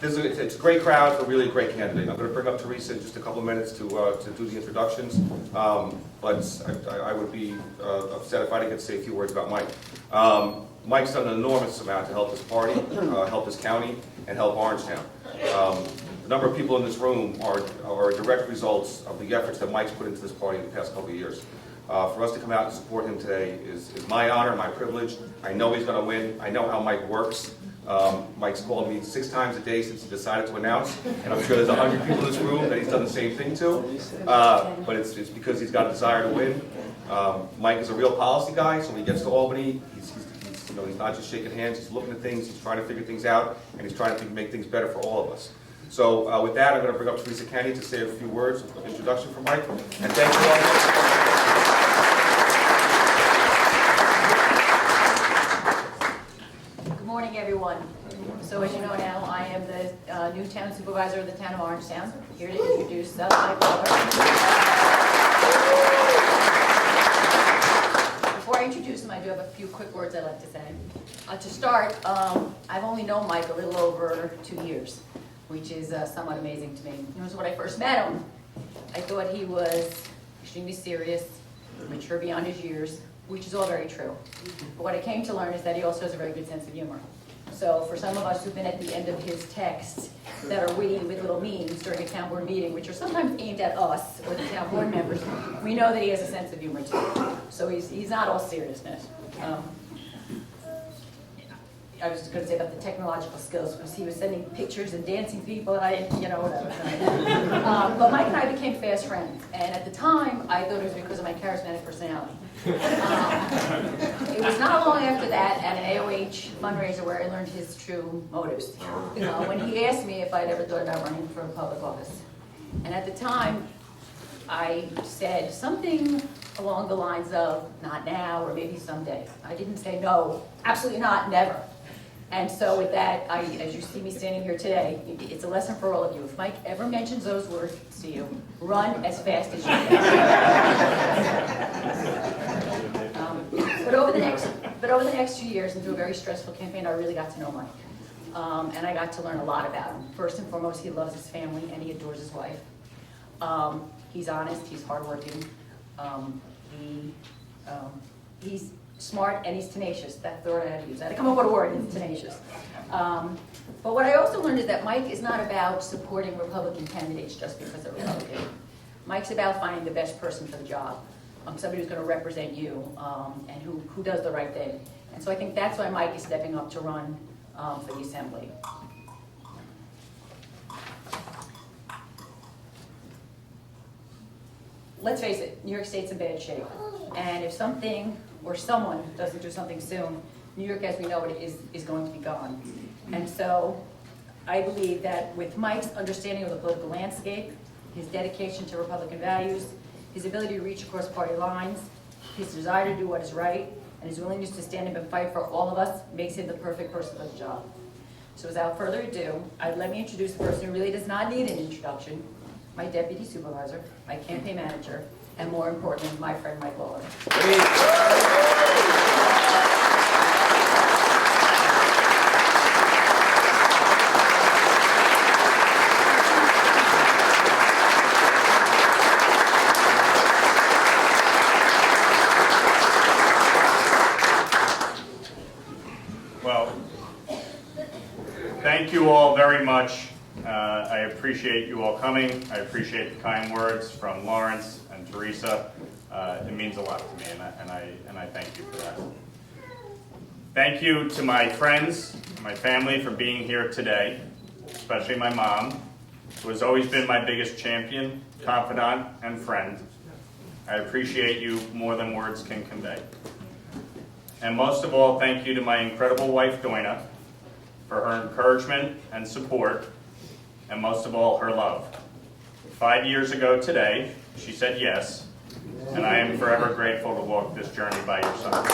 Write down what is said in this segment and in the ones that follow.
it's a great crowd for really a great candidate. I'm going to bring up Teresa in just a couple of minutes to do the introductions, but I would be upset if I didn't get to say a few words about Mike. Mike's done an enormous amount to help this party, help this county, and help Orangetown. The number of people in this room are direct results of the efforts that Mike's put into this party in the past couple of years. For us to come out and support him today is my honor, my privilege. I know he's going to win. I know how Mike works. Mike's called me 6 times a day since he decided to announce, and I'm sure there's 100 people in this room that he's done the same thing to. But it's because he's got a desire to win. Mike is a real policy guy, so when he gets to Albany, he's not just shaking hands. He's looking at things. He's trying to figure things out, and he's trying to make things better for all of us. So with that, I'm going to bring up Teresa Kenny to say a few words of introduction for Mike, and thank you all. Everyone. So as you know now, I am the new town supervisor of the town of Orangetown. Here to introduce Mike Lawler. Before I introduce him, I do have a few quick words I'd like to say. To start, I've only known Mike a little over 2 years, which is somewhat amazing to me. It was when I first met him. I thought he was extremely serious, mature beyond his years, which is all very true. But what I came to learn is that he also has a very good sense of humor. So for some of us who've been at the end of his texts that are witty with little memes during a town board meeting, which are sometimes aimed at us or the town board members, we know that he has a sense of humor too. So he's not all seriousness. I was going to say about the technological skills, because he was sending pictures and dancing people, and I didn't, whatever. But Mike and I became fast friends, and at the time, I thought it was because of my charismatic personality. It was not long after that, at an AOH fundraiser, where I learned his true motives. When he asked me if I'd ever thought about running for a public office. And at the time, I said something along the lines of, not now, or maybe someday. I didn't say no, absolutely not, never. And so with that, as you see me standing here today, it's a lesson for all of you. If Mike ever mentions those words to you, run as fast as you can. But over the next 2 years, and through a very stressful campaign, I really got to know Mike. And I got to learn a lot about him. First and foremost, he loves his family and he adores his wife. He's honest, he's hardworking. He's smart, and he's tenacious. That's the word I had to use. I had to come up with a word, he's tenacious. But what I also learned is that Mike is not about supporting Republican candidates just because they're Republican. Mike's about finding the best person for the job, somebody who's going to represent you, and who does the right thing. And so I think that's why Mike is stepping up to run for the Assembly. Let's face it, New York State's in bad shape. And if something or someone doesn't do something soon, New York as we know it is going to be gone. And so I believe that with Mike's understanding of the political landscape, his dedication to Republican values, his ability to reach across party lines, his desire to do what is right, and his willingness to stand up and fight for all of us makes him the perfect person for the job. So without further ado, let me introduce the person who really does not need an introduction, my deputy supervisor, my campaign manager, and more importantly, my friend Mike Lawler. Well, thank you all very much. I appreciate you all coming. I appreciate the kind words from Lawrence and Teresa. It means a lot to me, and I thank you for that. Thank you to my friends and my family for being here today, especially my mom, who has always been my biggest champion, confidant, and friend. I appreciate you more than words can convey. And most of all, thank you to my incredible wife, Doina, for her encouragement and support, and most of all, her love. 5 years ago today, she said yes, and I am forever grateful to walk this journey by your side.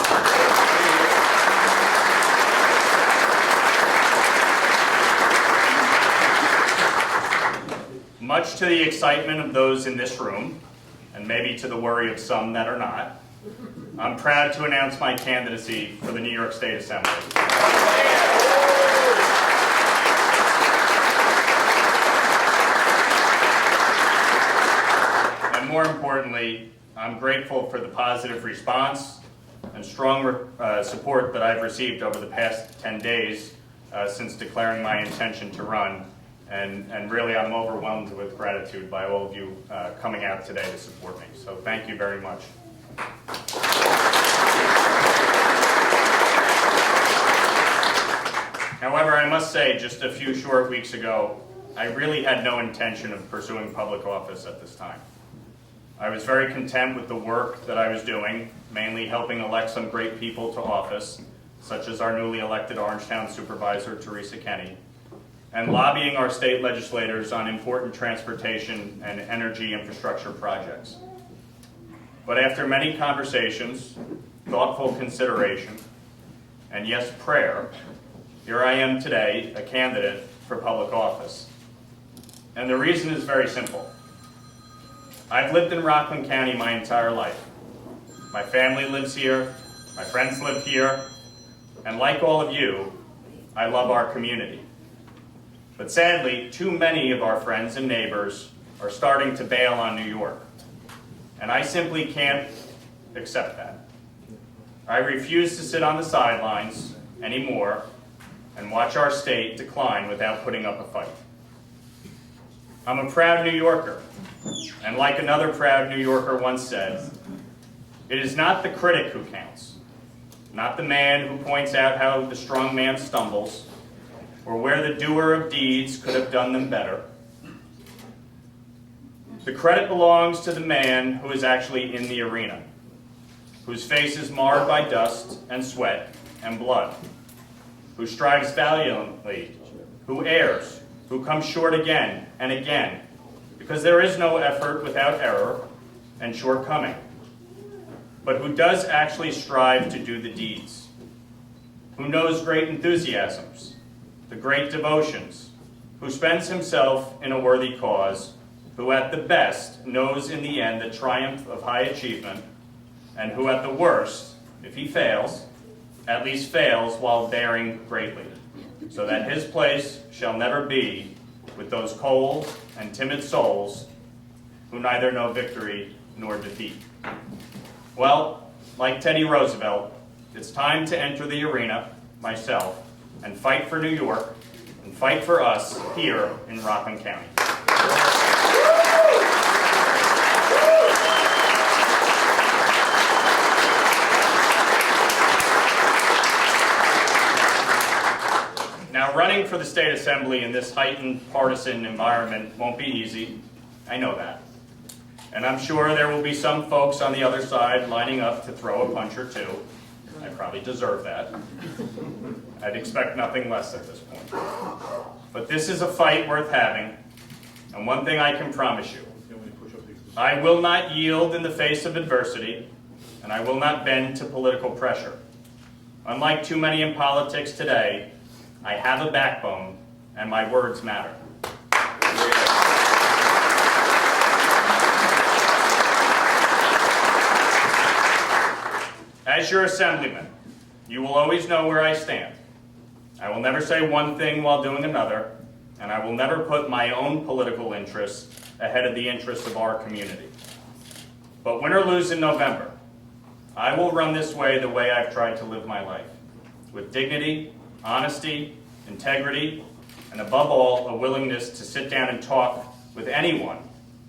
Much to the excitement of those in this room, and maybe to the worry of some that are not, I'm proud to announce my candidacy for the New York State Assembly. more importantly, I'm grateful for the positive response and strong support that I've received over the past 10 days since declaring my intention to run. And really, I'm overwhelmed with gratitude by all of you coming out today to support me. So thank you very much. However, I must say, just a few short weeks ago, I really had no intention of pursuing public office at this time. I was very content with the work that I was doing, mainly helping elect some great people to office, such as our newly elected Orangetown Supervisor, Teresa, and lobbying our state legislators on important transportation and energy infrastructure projects. But after many conversations, thoughtful consideration, and yes, prayer, here I am today, a candidate for public office. And the reason is very simple. I've lived in Rockland County my entire life. My family lives here, my friends live here, and like all of you, I love our community. But sadly, too many of our friends and neighbors are starting to bail on New York. And I simply can't accept that. I refuse to sit on the sidelines anymore and watch our state decline without putting up a fight. I'm a proud New Yorker, and like another proud New Yorker once said, it is not the critic who counts, not the man who points out how the strong man stumbles, or where the doer of deeds could have done them better. The credit belongs to the man who is actually in the arena, whose face is marred by dust and sweat and blood, who strives valiantly, who errs, who comes short again and again, because there is no effort without error and shortcoming, but who does actually strive to do the deeds, who knows great enthusiasms, the great devotions, who spends himself in a worthy cause, who at the best knows in the end the triumph of high achievement, and who at the worst, if he fails, at least fails while daring greatly, so that his place shall never be with those cold and timid souls who neither know victory nor defeat. Well, like Teddy Roosevelt, it's time to enter the arena, myself, and fight for New York, and fight for us here in Rockland County. Now, running for the state assembly in this heightened partisan environment won't be easy. I know that. And I'm sure there will be some folks on the other side lining up to throw a punch or two. I probably deserve that. I'd expect nothing less at this point. But this is a fight worth having, and one thing I can promise you. I will not yield in the face of adversity, and I will not bend to political pressure. Unlike too many in politics today, I have a backbone, and my words matter. As your assemblyman, you will always know where I stand. I will never say one thing while doing another, and I will never put my own political interests ahead of the interests of our community. But win or lose in November, I will run this way the way I've tried to live my life, with dignity, honesty, integrity, and above all, a willingness to sit down and talk with anyone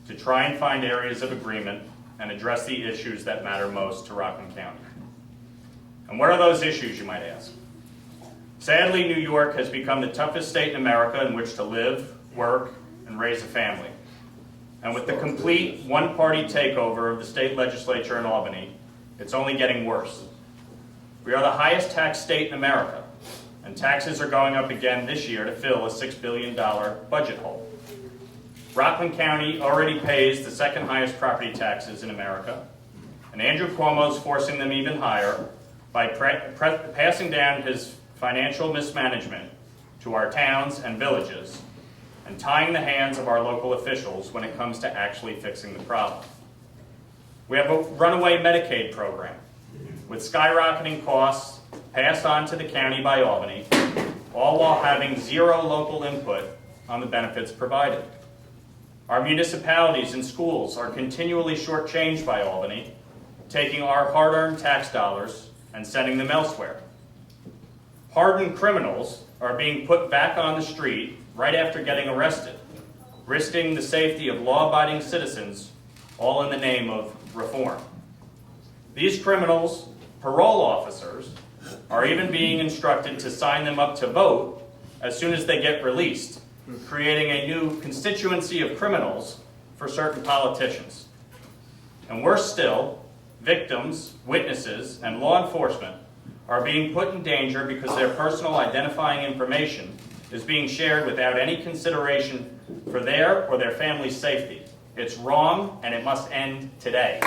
to try and find areas of agreement and address the issues that matter most to Rockland County. And what are those issues, you might ask? Sadly, New York has become the toughest state in America in which to live, work, and raise a family. And with the complete one-party takeover of the state legislature in Albany, it's only getting worse. We are the highest taxed state in America, and taxes are going up again this year to fill a $6 billion budget hole. Rockland County already pays the second highest property taxes in America, and Andrew Cuomo's forcing them even higher by passing down his financial mismanagement to our towns and villages and tying the hands of our local officials when it comes to actually fixing the problem. We have a runaway Medicaid program with skyrocketing costs passed on to the county by Albany, all while having zero local input on the benefits provided. Our municipalities and schools are continually shortchanged by Albany, taking our hard-earned tax dollars and sending them elsewhere. Hardened criminals are being put back on the street right after getting arrested, risking the safety of law-abiding citizens, all in the name of reform. These criminals, parole officers, are even being instructed to sign them up to vote as soon as they get released, creating a new constituency of criminals for certain politicians. And worse still, victims, witnesses, and law enforcement are being put in danger because their personal identifying information is being shared without any consideration for their or their family's safety. It's wrong, and it must end today.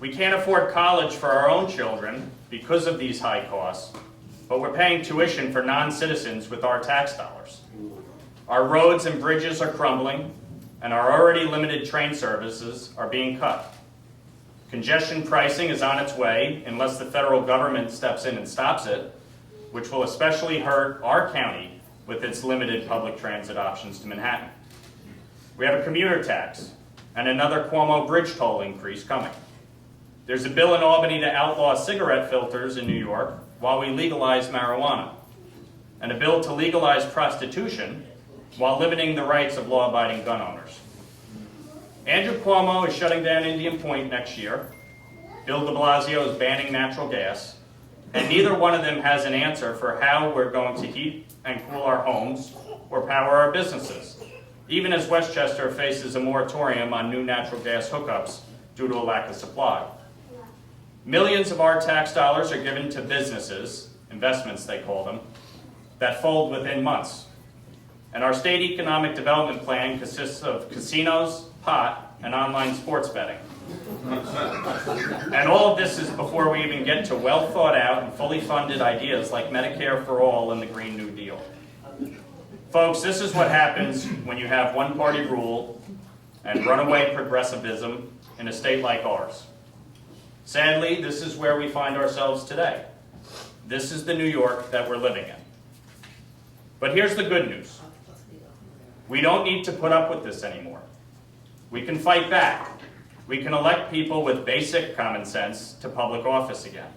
We can't afford college for our own children because of these high costs, but we're paying tuition for non-citizens with our tax dollars. Our roads and bridges are crumbling, and our already limited train services are being cut. Congestion pricing is on its way unless the federal government steps in and stops it, which will especially hurt our county with its limited public transit options to Manhattan. We have a commuter tax and another Cuomo bridge toll increase coming. There's a bill in Albany to outlaw cigarette filters in New York while we legalize marijuana, and a bill to legalize prostitution while limiting the rights of law-abiding gun owners. Andrew Cuomo is shutting down Indian Point next year. Bill de Blasio is banning natural gas, and neither one of them has an answer for how we're going to heat and cool our homes or power our businesses, even as Westchester faces a moratorium on new natural gas hookups due to a lack of supply. Millions of our tax dollars are given to businesses, investments they call them, that fold within months. And our state economic development plan consists of casinos, pot, and online sports betting. And all of this is before we even get to well thought out and fully funded ideas like Medicare for All and the Green New Deal. Folks, this is what happens when you have one-party rule and runaway progressivism in a state like ours. Sadly, this is where we find ourselves today. This is the New York that we're living in. But here's the good news. We don't need to put up with this anymore. We can fight back. We can elect people with basic common sense to public office again.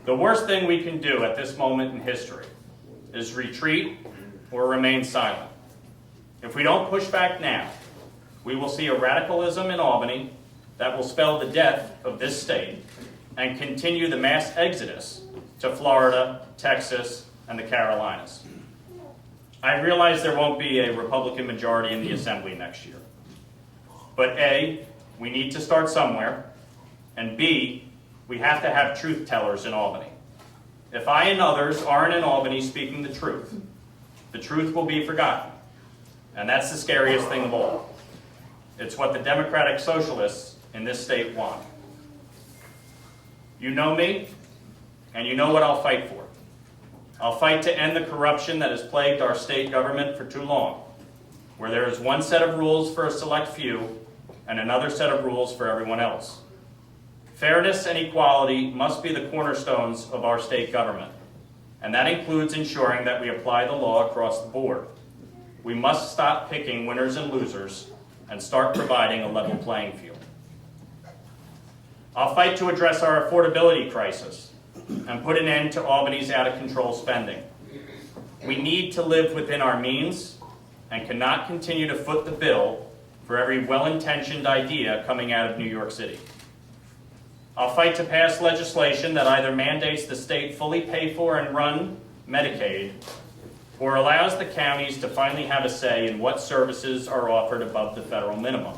The worst thing we can do at this moment in history is retreat or remain silent. If we don't push back now, we will see a radicalism in Albany that will spell the death of this state and continue the mass exodus to Florida, Texas, and the Carolinas. I realize there won't be a Republican majority in the Assembly next year. But A, we need to start somewhere, and B, we have to have truth tellers in Albany. If I and others aren't in Albany speaking the truth will be forgotten. And that's the scariest thing of all. It's what the Democratic Socialists in this state want. You know me, and you know what I'll fight for. I'll fight to end the corruption that has plagued our state government for too long, where there is one set of rules for a select few and another set of rules for everyone else. Fairness and equality must be the cornerstones of our state government, and that includes ensuring that we apply the law across the board. We must stop picking winners and losers and start providing a level playing field. I'll fight to address our affordability crisis and put an end to Albany's out-of-control spending. We need to live within our means and cannot continue to foot the bill for every well-intentioned idea coming out of New York City. I'll fight to pass legislation that either mandates the state fully pay for and run Medicaid or allows the counties to finally have a say in what services are offered above the federal minimum.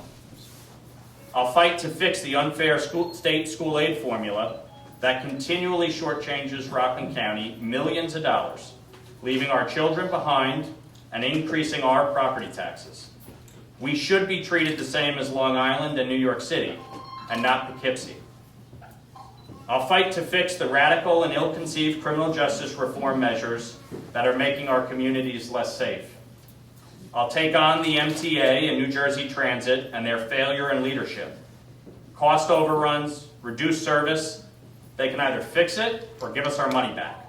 I'll fight to fix the unfair state school aid formula that continually shortchanges Rockland County millions of dollars, leaving our children behind and increasing our property taxes. We should be treated the same as Long Island and New York City, and not Poughkeepsie. I'll fight to fix the radical and ill-conceived criminal justice reform measures that are making our communities less safe. I'll take on the MTA and New Jersey Transit and their failure in leadership, cost overruns, reduced service, they can either fix it or give us our money back.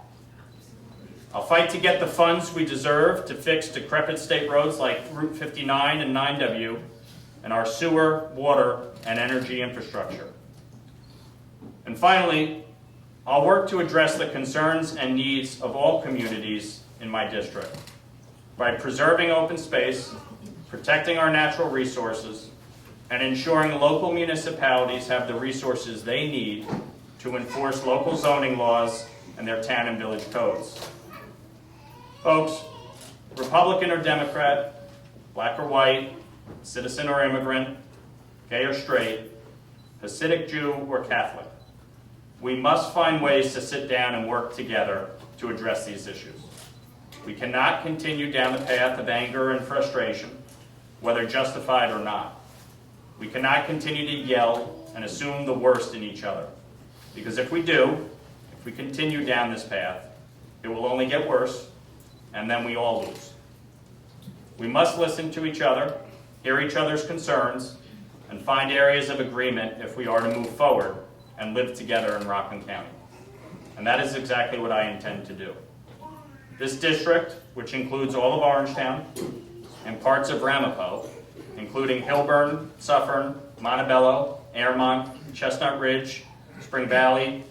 I'll fight to get the funds we deserve to fix decrepit state roads like Route 59 and 9W and our sewer, water, and energy infrastructure. And finally, I'll work to address the concerns and needs of all communities in my district by preserving open space, protecting our natural resources, and ensuring local municipalities have the resources they need to enforce local zoning laws and their town and village codes. Folks, Republican or Democrat, black or white, citizen or immigrant, gay or straight, Hasidic Jew or Catholic, we must find ways to sit down and work together to address these issues. We cannot continue down the path of anger and frustration, whether justified or not. We cannot continue to yell and assume the worst in each other, because if we do, if we continue down this path, it will only get worse, and then we all lose. We must listen to each other, hear each other's concerns, and find areas of agreement if we are to move forward and live together in Rockland County. And that is exactly what I intend to do. This district, which includes all of Orangetown and parts of Ramapo, including Hillburn, Suffern, Montebello, Airmont, Chestnut Ridge, Spring Valley,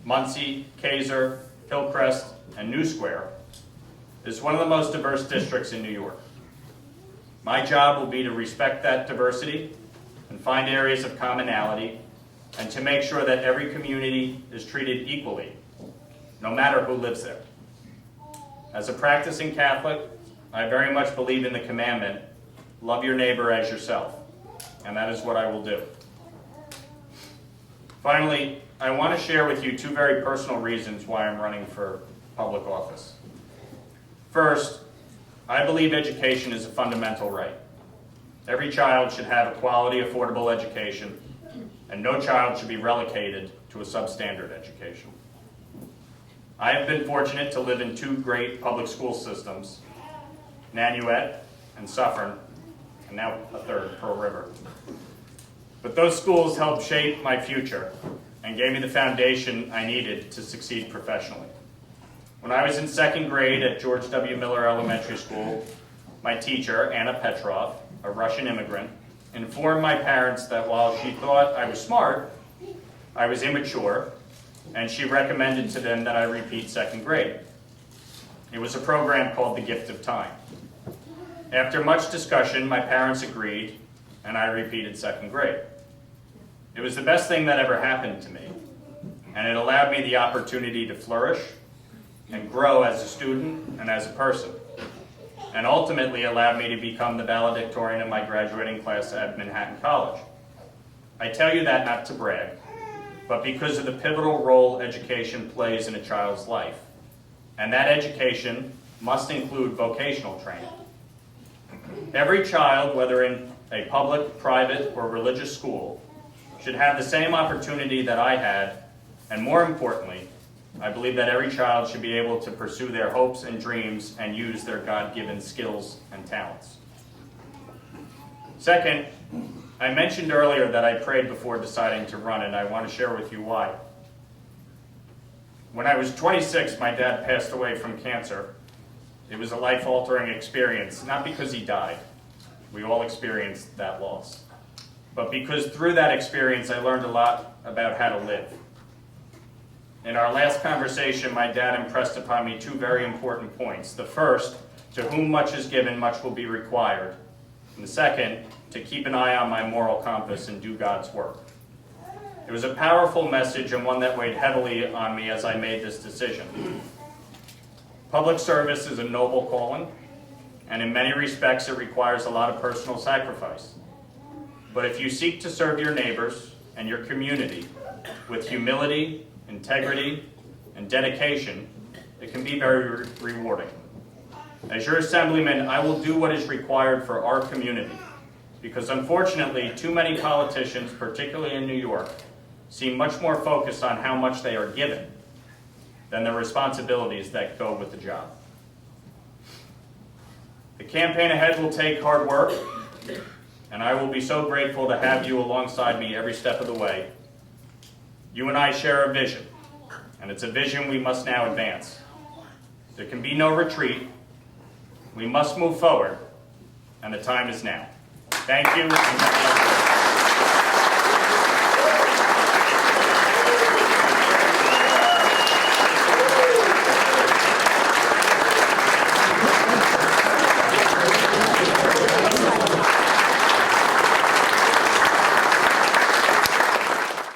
Muncie, Kaiser, Hillcrest, and New Square, is one of the most diverse districts in New York. My job will be to respect that diversity and find areas of commonality, and to make sure that every community is treated equally, no matter who lives there. As a practicing Catholic, I very much believe in the commandment, love your neighbor as yourself, and that is what I will do. Finally, I want to share with you two very personal reasons why I'm running for public office. First, I believe education is a fundamental right. Every child should have a quality, affordable education, and no child should be relegated to a substandard education. I have been fortunate to live in two great public school systems, Nanuet and Suffern, and now a third, Pearl River. But those schools helped shape my future and gave me the foundation I needed to succeed professionally. When I was in second grade at George W. Miller Elementary School, my teacher, Anna Petrov, a Russian immigrant, informed my parents that while she thought I was smart, I was immature, and she recommended to them that I repeat second grade. It was a program called The Gift of Time. After much discussion, my parents agreed, and I repeated second grade. It was the best thing that ever happened to me, and it allowed me the opportunity to flourish and grow as a student and as a person, and ultimately allowed me to become the valedictorian in my graduating class at Manhattan College. I tell you that not to brag, but because of the pivotal role education plays in a child's life, and that education must include vocational training. Every child, whether in a public, private, or religious school, should have the same opportunity that I had, and more importantly, I believe that every child should be able to pursue their hopes and dreams and use their God-given skills and talents. Second, I mentioned earlier that I prayed before deciding to run, and I want to share with you why. When I was 26, my dad passed away from cancer. It was a life-altering experience, not because he died. We all experienced that loss. But because through that experience, I learned a lot about how to live. In our last conversation, my dad impressed upon me two very important points. The first, to whom much is given, much will be required. And the second, to keep an eye on my moral compass and do God's work. It was a powerful message and one that weighed heavily on me as I made this decision. Public service is a noble calling, and in many respects it requires a lot of personal sacrifice. But if you seek to serve your neighbors and your community with humility, integrity, and dedication, it can be very rewarding. As your assemblyman, I will do what is required for our community, because unfortunately, too many politicians, particularly in New York, seem much more focused on how much they are given than the responsibilities that go with the job. The campaign ahead will take hard work, and I will be so grateful to have you alongside me every step of the way. You and I share a vision, and it's a vision we must now advance. There can be no retreat. We must move forward, and the time is now. Thank you.